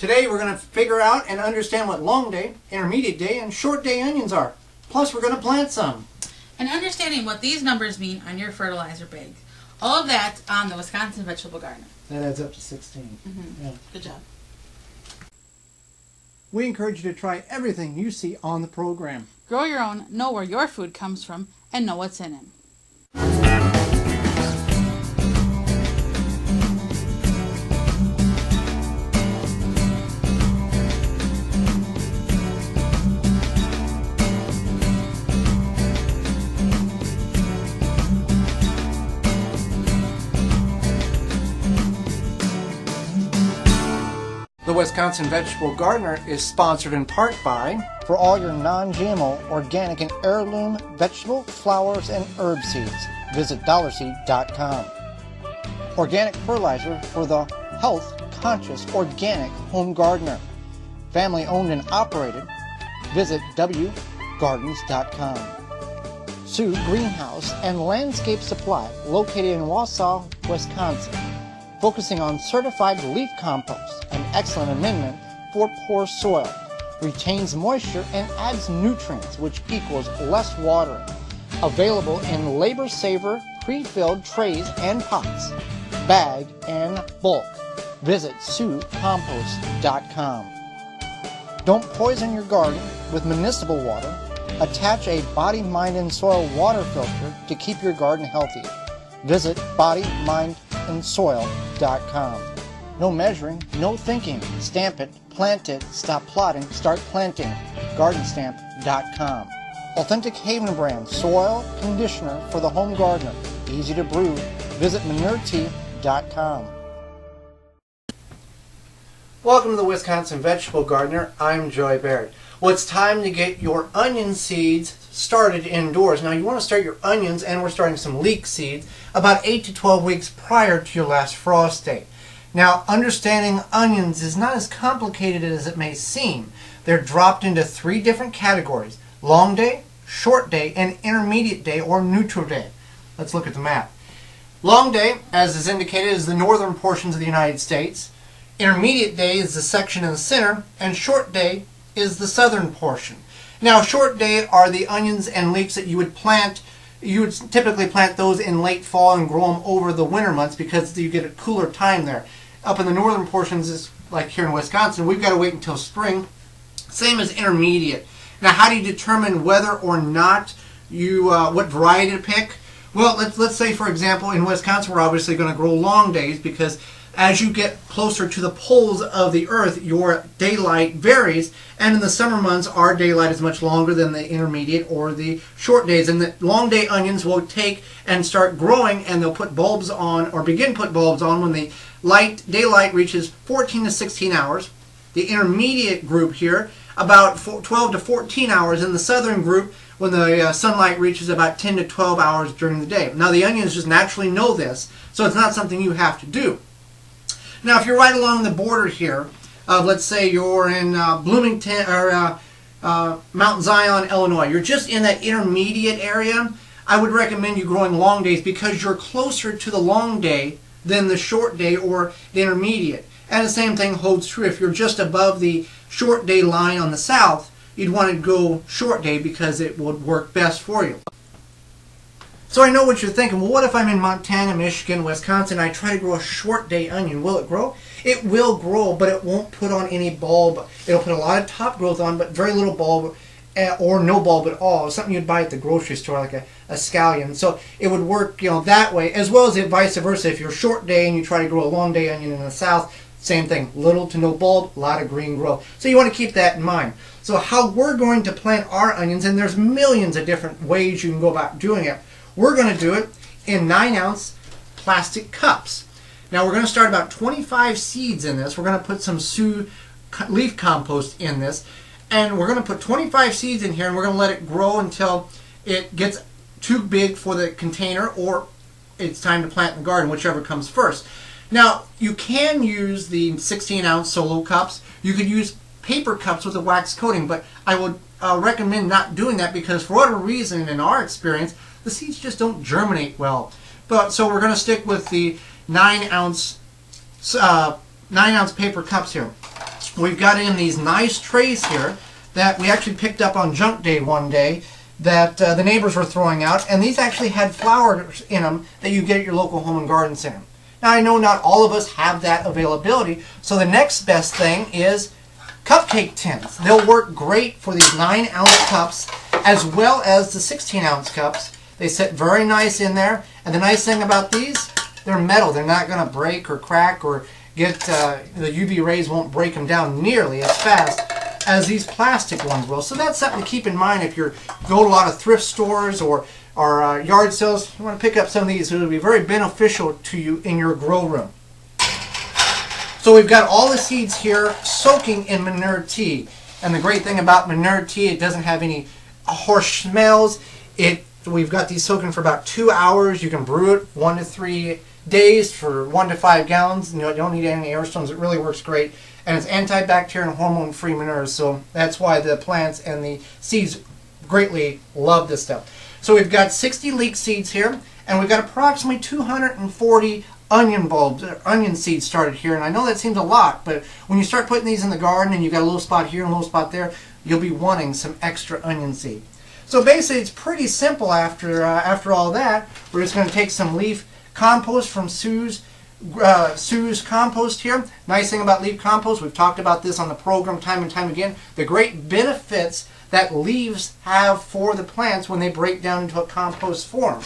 Today we're going to figure out and understand what long day, intermediate day, and short day onions are. Plus we're going to plant some. And understanding what these numbers mean on your fertilizer bag. All of that on the Wisconsin Vegetable Gardener. That adds up to 16. Yeah. Good job. We encourage you to try everything you see on the program. Grow your own, know where your food comes from, and know what's in it. The Wisconsin Vegetable Gardener is sponsored in part by for all your non-GMO, organic, and heirloom vegetable, flowers, and herb seeds. Visit dollarseed.com. Organic fertilizer for the health-conscious organic home gardener. Family owned and operated. Visit thewiveggardener.com. Sioux Greenhouse and Landscape Supply, located in Wausau, Wisconsin, focusing on certified leaf compost, an excellent amendment for poor soil, retains moisture and adds nutrients, which equals less watering. Available in Labor Saver pre-filled trays and pots, bag and bulk. Visit SiouxCompost.com. Don't poison your garden with municipal water. Attach a Body, Mind, and Soil water filter to keep your garden healthy. Visit bodymindandsoil.com. No measuring, no thinking. Stamp it, plant it, stop plotting, start planting. Gardenstamp.com. Authentic Haven brand soil conditioner for the home gardener. Easy to brew. Visit manuretea.com. Welcome to the Wisconsin Vegetable Gardener. I'm Joy Baird. Well, it's time to get your onion seeds started indoors. Now, you want to start your onions, and we're starting some leek seeds, about 8 to 12 weeks prior to your last frost date. Now, understanding onions is not as complicated as it may seem. They're dropped into 3 different categories: long day, short day, and intermediate day or neutral day. Let's look at the map. Long day, as is indicated, is the northern portions of the United States. Intermediate day is the section in the center, and short day is the southern portion. Now, short day are the onions and leeks that you would plant. You would typically plant those in late fall and grow them over the winter months because you get a cooler time there. Up in the northern portions, like here in Wisconsin, we've got to wait until spring. Same as intermediate. Now, how do you determine whether or not you what variety to pick? Well, let's say, for example, in Wisconsin, we're obviously going to grow long days because as you get closer to the poles of the earth, your daylight varies, and in the summer months, our daylight is much longer than the intermediate or the short days. And the long day onions will take and start growing, and they'll put bulbs on, or begin put bulbs on, when the daylight reaches 14 to 16 hours. The intermediate group here, about 12 to 14 hours. In the southern group, when the sunlight reaches about 10 to 12 hours during the day. Now, the onions just naturally know this, so it's not something you have to do. Now, if you're right along the border here, let's say you're in Bloomington or Mount Zion, Illinois, you're just in that intermediate area, I would recommend you growing long days because you're closer to the long day than the short day or the intermediate. And the same thing holds true if you're just above the short day line on the south, you'd want to go short day because it would work best for you. So I know what you're thinking, well, what if I'm in Montana, Michigan, Wisconsin, and I try to grow a short day onion? Will it grow? It will grow, but it won't put on any bulb. It'll put a lot of top growth on, but very little bulb or no bulb at all. It's something you'd buy at the grocery store, like a scallion. So it would work, that way, as well as vice versa. If you're short day and you try to grow a long day onion in the south, same thing, little to no bulb, a lot of green growth. So you want to keep that in mind. So how we're going to plant our onions, and there's millions of different ways you can go about doing it. We're going to do it in 9-ounce plastic cups. Now, we're going to start about 25 seeds in this. We're going to put some Sioux leaf compost in this, and we're going to put 25 seeds in here, and we're going to let it grow until it gets too big for the container, or it's time to plant in the garden, whichever comes first. Now, you can use the 16-ounce solo cups. You could use paper cups with a wax coating, but I would recommend not doing that because for whatever reason, in our experience, the seeds just don't germinate well. So we're going to stick with the 9-ounce paper cups here. we've got in these nice trays here that we actually picked up on junk day one day that the neighbors were throwing out, and these actually had flowers in them that you get at your local home and garden center. Now I know not all of us have that availability, so the next best thing is cupcake tins. They'll work great for these 9-ounce cups as well as the 16-ounce cups. They sit very nice in there, and the nice thing about these, they're metal. They're not going to break or crack or get the UV rays won't break them down nearly as fast as these plastic ones will. So that's something to keep in mind if you go to a lot of thrift stores or yard sales. You want to pick up some of these. It will be very beneficial to you in your grow room. So we've got all the seeds here soaking in manure tea. And the great thing about manure tea, it doesn't have any harsh smells. We've got these soaking for about 2 hours. You can brew it 1 to 3 days for 1 to 5 gallons. You don't need any air stones. It really works great. And it's antibacterial and hormone-free manure, so that's why the plants and the seeds greatly love this stuff. So we've got 60 leek seeds here, and we've got approximately 240 onion bulbs, onion seeds started here. And I know that seems a lot, but when you start putting these in the garden and you've got a little spot here and a little spot there, you'll be wanting some extra onion seed. So basically it's pretty simple after all that. We're just going to take some leaf compost from Sue's compost here. Nice thing about leaf compost, we've talked about this on the program time and time again, the great benefits that leaves have for the plants when they break down into a compost form.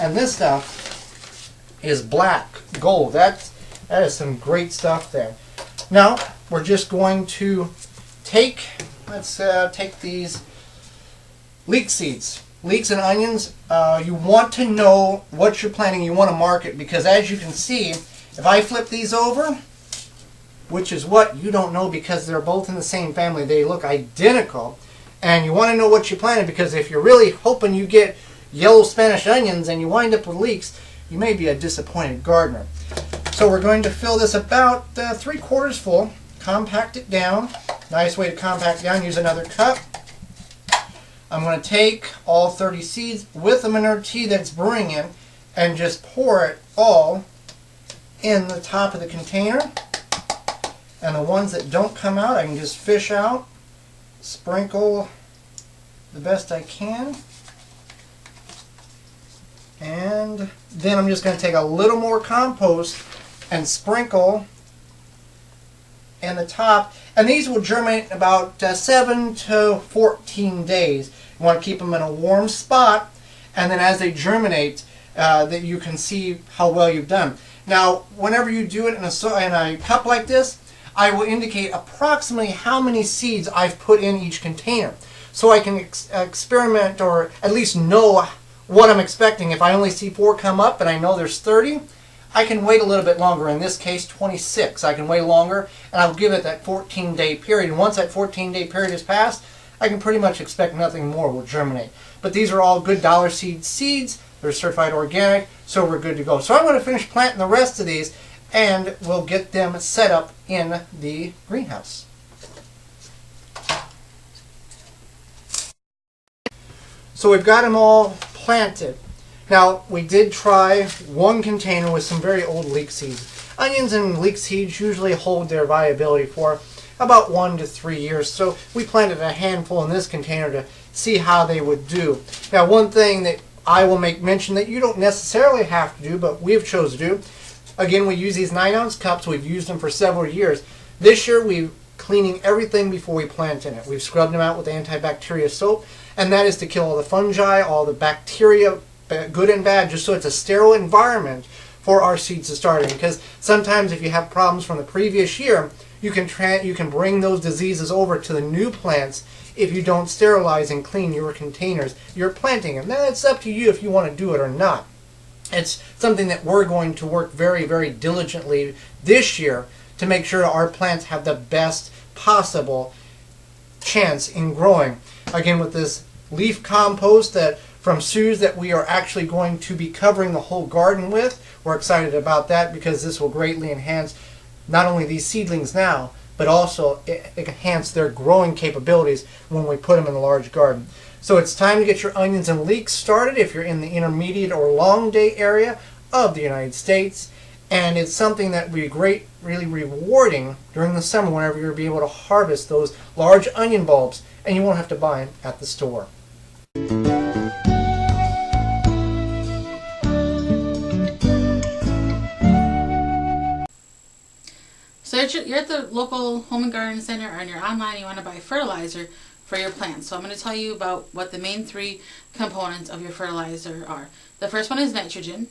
And this stuff is black gold. That is some great stuff there. Now we're just going to take, let's take these leek seeds. Leeks and onions, you want to know what you're planting. You want to mark it, because as you can see, if I flip these over, which is what you don't know because they're both in the same family, they look identical, and you want to know what you planted, because if you're really hoping you get yellow Spanish onions and you wind up with leeks, you may be a disappointed gardener. So we're going to fill this about 3/4 full, compact it down. Nice way to compact down, use another cup. I'm going to take all 30 seeds with the manure tea that's brewing in and just pour it all in the top of the container. And the ones that don't come out, I can just fish out, sprinkle the best I can. And then I'm just going to take a little more compost and sprinkle in the top. And these will germinate in about 7 to 14 days. You want to keep them in a warm spot, and then as they germinate, that you can see how well you've done. Now, whenever you do it in a cup like this, I will indicate approximately how many seeds I've put in each container, so I can experiment or at least know what I'm expecting. If I only see 4 come up and I know there's 30, I can wait a little bit longer. In this case, 26. I can wait longer, and I'll give it that 14-day period. And once that 14-day period is passed, I can pretty much expect nothing more will germinate. But these are all good dollar seed seeds. They're certified organic, so we're good to go. So I'm going to finish planting the rest of these, and we'll get them set up in the greenhouse. So we've got them all planted. Now, we did try one container with some very old leek seeds. Onions and leek seeds usually hold their viability for about 1 to 3 years, so we planted a handful in this container to see how they would do. Now, one thing that I will make mention that you don't necessarily have to do, but we've chosen to do, again, we use these 9-ounce cups. We've used them for several years. This year, we're cleaning everything before we plant in it. We've scrubbed them out with antibacterial soap, and that is to kill all the fungi, all the bacteria, good and bad, just so it's a sterile environment for our seeds to start in. Because sometimes if you have problems from the previous year, you can bring those diseases over to the new plants if you don't sterilize and clean your containers you're planting in. Now it's up to you if you want to do it or not. It's something that we're going to work very, very diligently this year to make sure our plants have the best possible chance in growing. Again, with this leaf compost from Sue's that we are actually going to be covering the whole garden with. We're excited about that because this will greatly enhance not only these seedlings now, but also enhance their growing capabilities when we put them in a large garden. So it's time to get your onions and leeks started if you're in the intermediate or long day area of the United States. And it's something that would be great, really rewarding during the summer whenever you're going to be able to harvest those large onion bulbs and you won't have to buy them at the store. So you're at the local home and garden center or you're online, you want to buy fertilizer for your plants. So I'm going to tell you about what the main three components of your fertilizer are. The first one is nitrogen,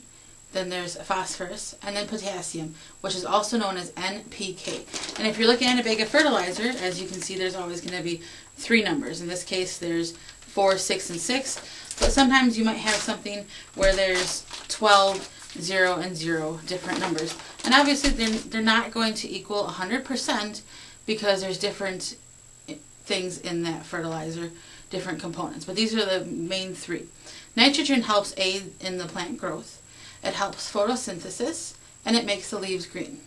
then there's phosphorus, and then potassium, which is also known as NPK. And if you're looking at a bag of fertilizer, as you can see, there's always going to be three numbers. In this case, there's 4, 6, and 6. But sometimes you might have something where there's 12, 0, and 0 different numbers. And obviously, they're not going to equal 100% because there's different things in that fertilizer, different components. But these are the main three. Nitrogen helps aid in the plant growth. It helps photosynthesis, and it makes the leaves green.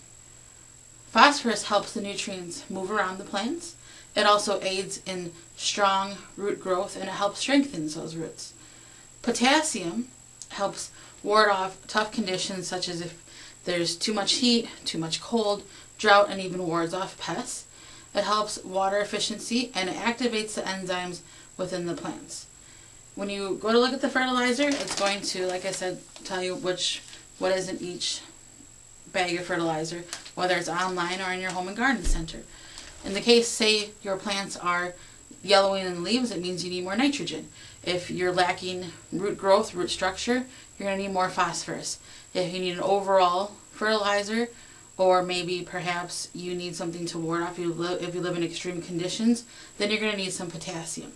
Phosphorus helps the nutrients move around the plants. It also aids in strong root growth, and it helps strengthen those roots. Potassium helps ward off tough conditions such as if there's too much heat, too much cold, drought, and even wards off pests. It helps water efficiency, and it activates the enzymes within the plants. When you go to look at the fertilizer, it's going to, like I said, tell you what is in each bag of fertilizer, whether it's online or in your home and garden center. In the case, say your plants are yellowing in the leaves, it means you need more nitrogen. If you're lacking root growth, root structure, you're going to need more phosphorus. If you need an overall fertilizer, or maybe perhaps you need something to ward off if you live in extreme conditions, then you're going to need some potassium.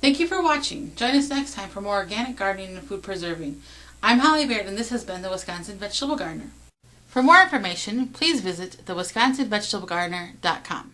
Thank you for watching. Join us next time for more organic gardening and food preserving. I'm Holly Baird, and this has been the Wisconsin Vegetable Gardener. For more information, please visit thewwisconsinvegetablegardener.com.